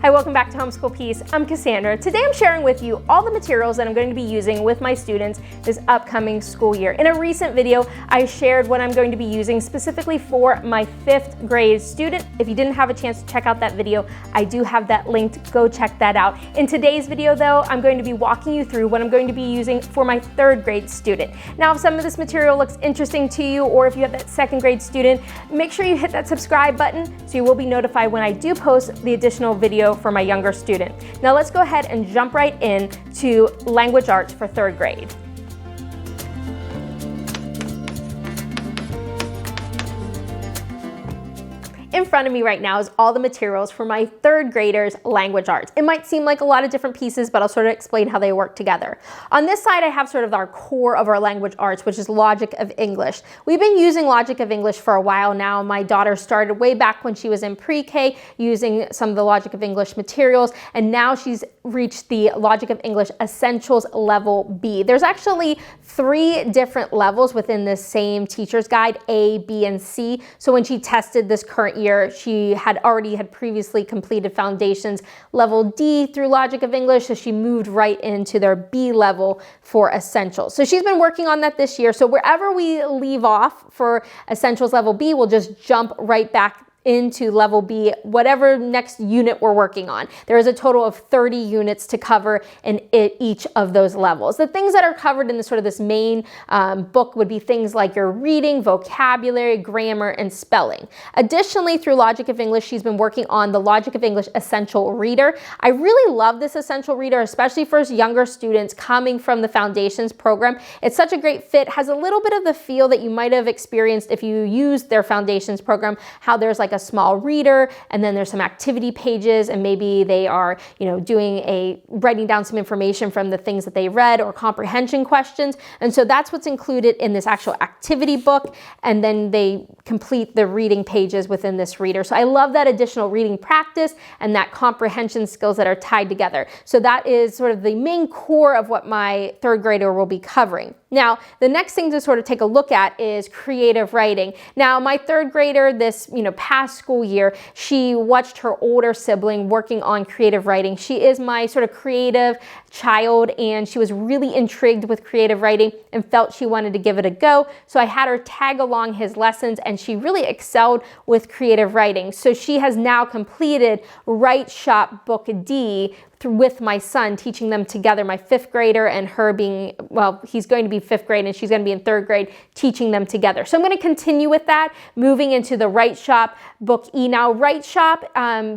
Hi, welcome back to Homeschool Peace. I'm Cassandra. Today I'm sharing with you all the materials that I'm going to be using with my students this upcoming school year. In a recent video, I shared what I'm going to be using specifically for my 5th grade student. If you didn't have a chance to check out that video, I do have that linked. Go check that out. In today's video though, I'm going to be walking you through what I'm going to be using for my 3rd grade student. Now, if some of this material looks interesting to you, or if you have that 2nd grade student, make sure you hit that subscribe button so you will be notified when I do post the additional video for my younger student. Now let's go ahead and jump right in to language arts for 3rd grade. In front of me right now is all the materials for my 3rd graders language arts. It might seem like a lot of different pieces, but I'll sort of explain how they work together. On this side, I have sort of our core of our language arts, which is Logic of English. We've been using Logic of English for a while now. My daughter started way back when she was in pre-K using some of the Logic of English materials, and now she's reached the Logic of English Essentials Level B. There's actually 3 different levels within this same teacher's guide, A, B, and C. So when she tested this current year, she had previously completed Foundations Level D through Logic of English, so she moved right into their B level for Essentials. So she's been working on that this year. So wherever we leave off for Essentials Level B, we'll just jump right back into Level B, whatever next unit we're working on. There is a total of 30 units to cover in each of those levels. The things that are covered in this main book would be things like your reading, vocabulary, grammar, and spelling. Additionally, through Logic of English, she's been working on the Logic of English Essential Reader. I really love this Essential Reader, especially for younger students coming from the Foundations program. It's such a great fit, has a little bit of the feel that you might have experienced if you used their Foundations program, how there's like a small reader, and then there's some activity pages, and maybe they are, writing down some information from the things that they read or comprehension questions. And so that's what's included in this actual activity book. And then they complete the reading pages within this reader. So I love that additional reading practice and that comprehension skills that are tied together. So that is sort of the main core of what my 3rd grader will be covering. Now, the next thing to sort of take a look at is creative writing. Now, my 3rd grader this, past school year, she watched her older sibling working on creative writing. She is my sort of creative child, and she was really intrigued with creative writing and felt she wanted to give it a go. So I had her tag along his lessons, and she really excelled with creative writing. So she has now completed Write Shop Book D with my son, teaching them together, my 5th grader and her being, he's going to be 5th grade and she's going to be in 3rd grade, teaching them together. So I'm going to continue with that, moving into the Write Shop Book E. Now, Write Shop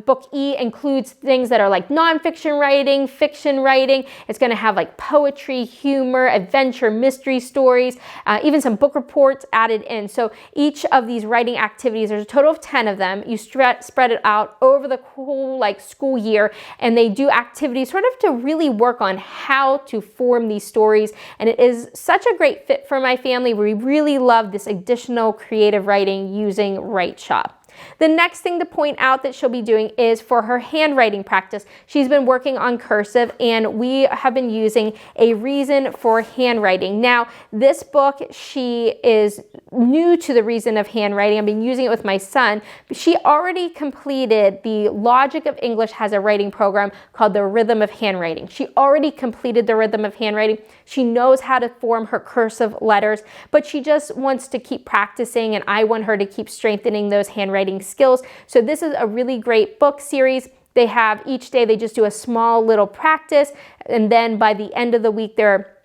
Book E includes things that are like nonfiction writing, fiction writing. It's going to have like poetry, humor, adventure, mystery stories, even some book reports added in. So each of these writing activities, there's a total of 10 of them. You spread it out over the whole school year, and they do activities sort of to really work on how to form these stories. And it is such a great fit for my family. We really love this additional creative writing using Write Shop. The next thing to point out that she'll be doing is for her handwriting practice. She's been working on cursive, and we have been using A Reason for Handwriting. Now, this book, she is new to the reason of handwriting. I've been using it with my son. She already completed the Logic of English has a writing program called the Rhythm of Handwriting. She already completed the Rhythm of Handwriting. She knows how to form her cursive letters, but she just wants to keep practicing, and I want her to keep strengthening those handwriting skills. So this is a really great book series. They have each day, they just do a small little practice, and then by the end of the week, they're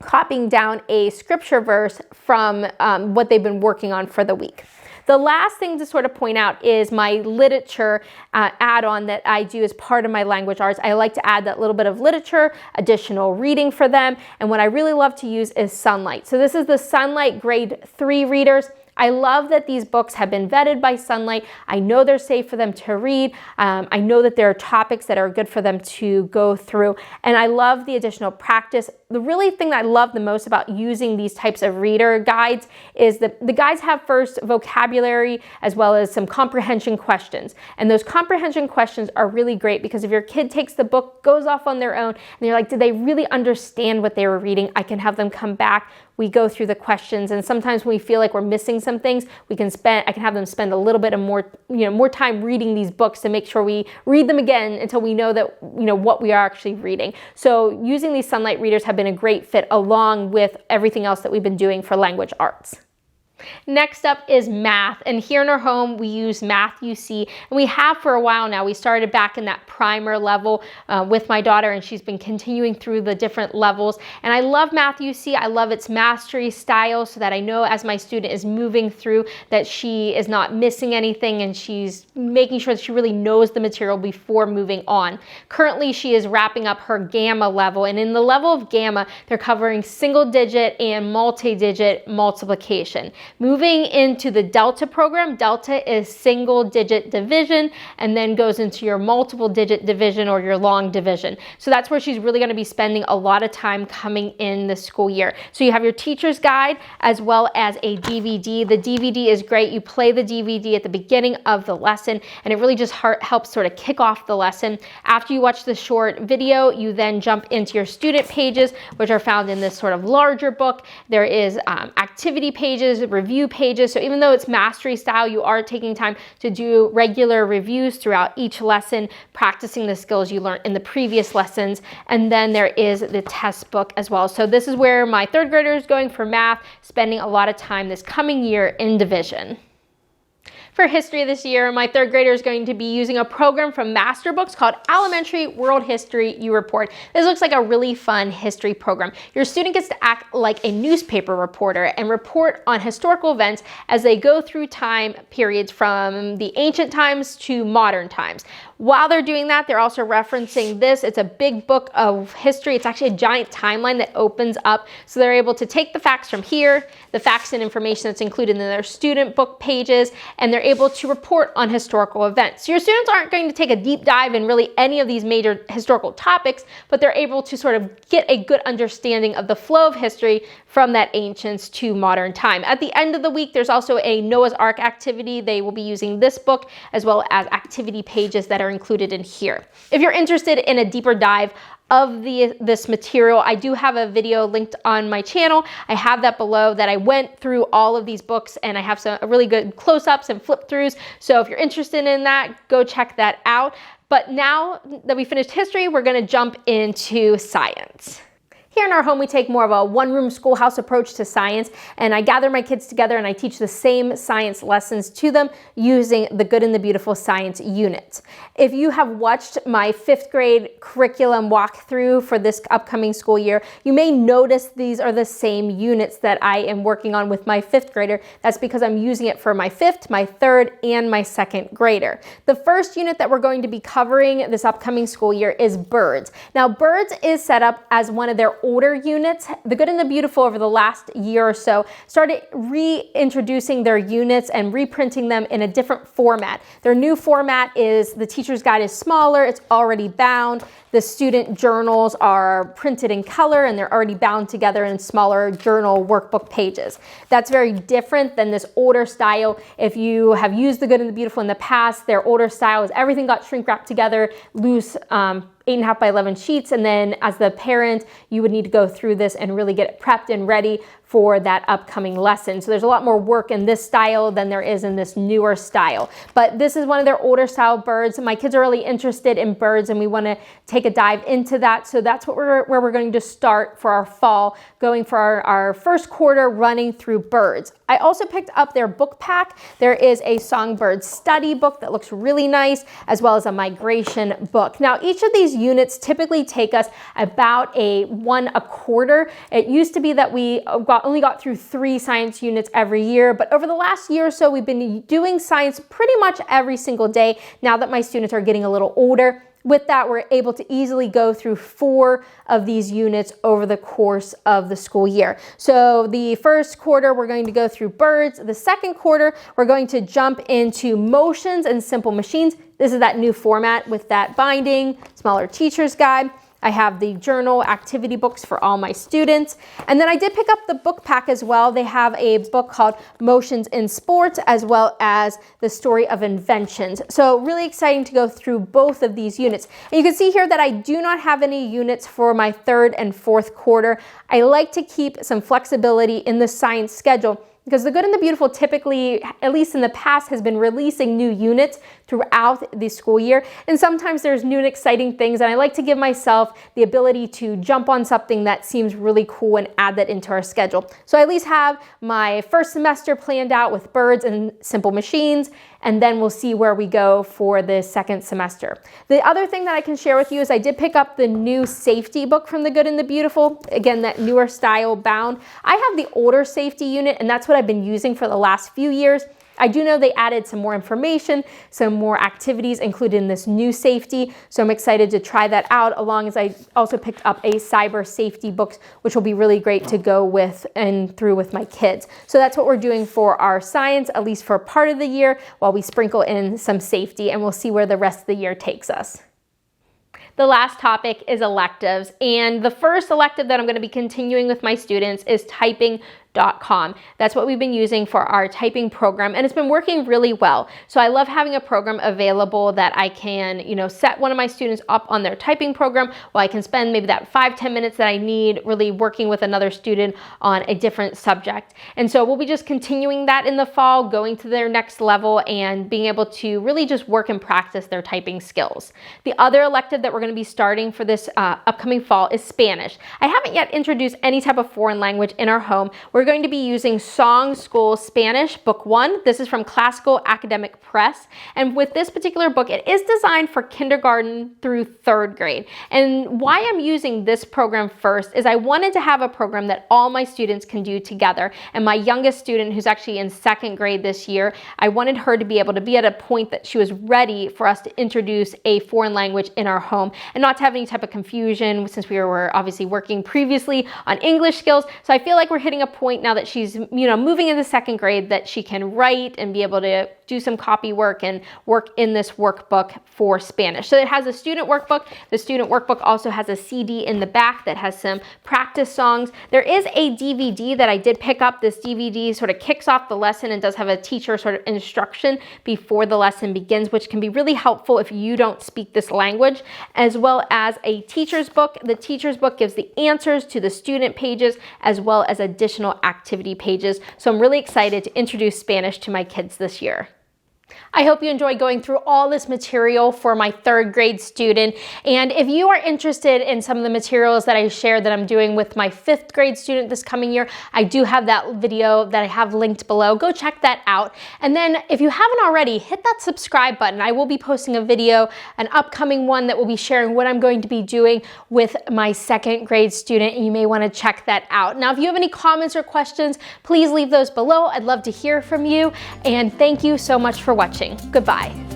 copying down a scripture verse from what they've been working on for the week. The last thing to sort of point out is my literature add-on that I do as part of my language arts. I like to add that little bit of literature, additional reading for them, and what I really love to use is Sunlight. So this is the Sunlight Grade 3 readers. I love that these books have been vetted by Sunlight. I know they're safe for them to read. I know that there are topics that are good for them to go through. And I love the additional practice the really thing that I love the most about using these types of reader guides is that the guides have first vocabulary as well as some comprehension questions. And those comprehension questions are really great because if your kid takes the book, goes off on their own, and you're like, did they really understand what they were reading? I can have them come back. We go through the questions, and sometimes when we feel like we're missing some things, I can have them spend a little bit of more time reading these books to make sure we read them again until we know that, what we are actually reading. So using these Sunlight readers have been a great fit along with everything else that we've been doing for language arts. Next up is math, and here in our home we use Math UC, and we have for a while now. We started back in that primer level with my daughter, and she's been continuing through the different levels, and I love Math UC. I love its mastery style so that I know as my student is moving through that she is not missing anything and she's making sure that she really knows the material before moving on. Currently she is wrapping up her Gamma level, and in the level of Gamma they're covering single digit and multi-digit multiplication. Moving into the Delta program, Delta is single digit division and then goes into your multiple digit division or your long division. So that's where she's really going to be spending a lot of time coming in the school year. So you have your teacher's guide as well as a DVD. The DVD is great. You play the DVD at the beginning of the lesson and it really just helps sort of kick off the lesson. After you watch the short video, you then jump into your student pages, which are found in this sort of larger book. There is activity pages, review pages. So even though it's mastery style, you are taking time to do regular reviews throughout each lesson, practicing the skills you learned in the previous lessons. And then there is the test book as well. So this is where my third grader is going for math, spending a lot of time this coming year in division. For history this year, my third grader is going to be using a program from Master Books called Elementary World History You Report. This looks like a really fun history program. Your student gets to act like a newspaper reporter and report on historical events as they go through time periods from the ancient times to modern times. While they're doing that, they're also referencing this. It's a big book of history. It's actually a giant timeline that opens up. So they're able to take the facts from here, the facts and information that's included in their student book pages, and they're able to report on historical events. So your students aren't going to take a deep dive in really any of these major historical topics, but they're able to sort of get a good understanding of the flow of history from that ancients to modern time. At the end of the week, there's also a Noah's Ark activity. They will be using this book as well as activity pages that are included in here. If you're interested in a deeper dive of this material, I do have a video linked on my channel. I have that below that I went through all of these books and I have some really good close-ups and flip-throughs. So if you're interested in that, go check that out. But now that we finished history, we're going to jump into science. Here in our home, we take more of a one-room schoolhouse approach to science, and I gather my kids together and I teach the same science lessons to them using the Good and the Beautiful science unit. If you have watched my 5th grade curriculum walkthrough for this upcoming school year, you may notice these are the same units that I am working on with my 5th grader. That's because I'm using it for my 5th, my 3rd, and my 2nd grader. The first unit that we're going to be covering this upcoming school year is birds. Now, birds is set up as one of their older units. The Good and the Beautiful over the last year or so started reintroducing their units and reprinting them in a different format. Their new format is the teacher's guide is smaller, it's already bound. The student journals are printed in color and they're already bound together in smaller journal workbook pages. That's very different than this older style. If you have used the Good and the Beautiful in the past, their older style is everything got shrink wrapped together, loose, 8.5 by 11 sheets, and then as the parent, you would need to go through this and really get it prepped and ready for that upcoming lesson. So there's a lot more work in this style than there is in this newer style. But this is one of their older style birds. My kids are really interested in birds and we want to take a dive into that. So that's where we're going to start for our fall, going for our first quarter running through birds. I also picked up their book pack. There is a songbird study book that looks really nice, as well as a migration book. Now, each of these units typically take us about one a quarter. It used to be that we only got through 3 science units every year, but over the last year or so, we've been doing science pretty much every single day now that my students are getting a little older. With that, we're able to easily go through 4 of these units over the course of the school year. So the first quarter, we're going to go through birds. The second quarter, we're going to jump into motions and simple machines. This is that new format with that binding, smaller teacher's guide. I have the journal activity books for all my students. And then I did pick up the book pack as well. They have a book called Motions in Sports, as well as the Story of Inventions. So really exciting to go through both of these units. And you can see here that I do not have any units for my third and fourth quarter. I like to keep some flexibility in the science schedule, because The Good and the Beautiful typically, at least in the past, has been releasing new units throughout the school year. And sometimes there's new and exciting things, and I like to give myself the ability to jump on something that seems really cool and add that into our schedule. So I at least have my first semester planned out with birds and simple machines, and then we'll see where we go for the second semester. The other thing that I can share with you is I did pick up the new safety book from The Good and the Beautiful. Again, that newer style bound. I have the older safety unit, and that's what I've been using for the last few years. I do know they added some more information, some more activities included in this new safety, so I'm excited to try that out, along as I also picked up a cyber safety book, which will be really great to go with and through with my kids. So that's what we're doing for our science, at least for part of the year, while we sprinkle in some safety, and we'll see where the rest of the year takes us. The last topic is electives, and the first elective that I'm going to be continuing with my students is typing.com. That's what we've been using for our typing program, and it's been working really well. So I love having a program available that I can, set one of my students up on their typing program, while I can spend maybe that 5-10 minutes that I need really working with another student on a different subject. And so we'll be just continuing that in the fall, going to their next level and being able to really just work and practice their typing skills. The other elective that we're going to be starting for this upcoming fall is Spanish. I haven't yet introduced any type of foreign language in our home. We're going to be using Song School Spanish Book 1. This is from Classical Academic Press. And with this particular book, it is designed for kindergarten through third grade. And why I'm using this program first is I wanted to have a program that all my students can do together. And my youngest student, who's actually in second grade this year, I wanted her to be able to be at a point that she was ready for us to introduce a foreign language in our home and not to have any type of confusion, since we were obviously working previously on English skills. So I feel like we're hitting a point now that she's moving into second grade, that she can write and be able to do some copy work and work in this workbook for Spanish. So it has a student workbook. The student workbook also has a CD in the back that has some practice songs. There is a DVD that I did pick up. This DVD sort of kicks off the lesson and does have a teacher sort of instruction before the lesson begins, which can be really helpful if you don't speak this language, as well as a teacher's book. The teacher's book gives the answers to the student pages as well as additional activity pages. So I'm really excited to introduce Spanish to my kids this year. I hope you enjoyed going through all this material for my third grade student. And if you are interested in some of the materials that I shared that I'm doing with my fifth grade student this coming year, I do have that video that I have linked below. Go check that out. And then if you haven't already, hit that subscribe button. I will be posting a video, an upcoming one, that will be sharing what I'm going to be doing with my second grade student, and you may want to check that out. Now, if you have any comments or questions, please leave those below. I'd love to hear from you. And thank you so much for watching. Goodbye.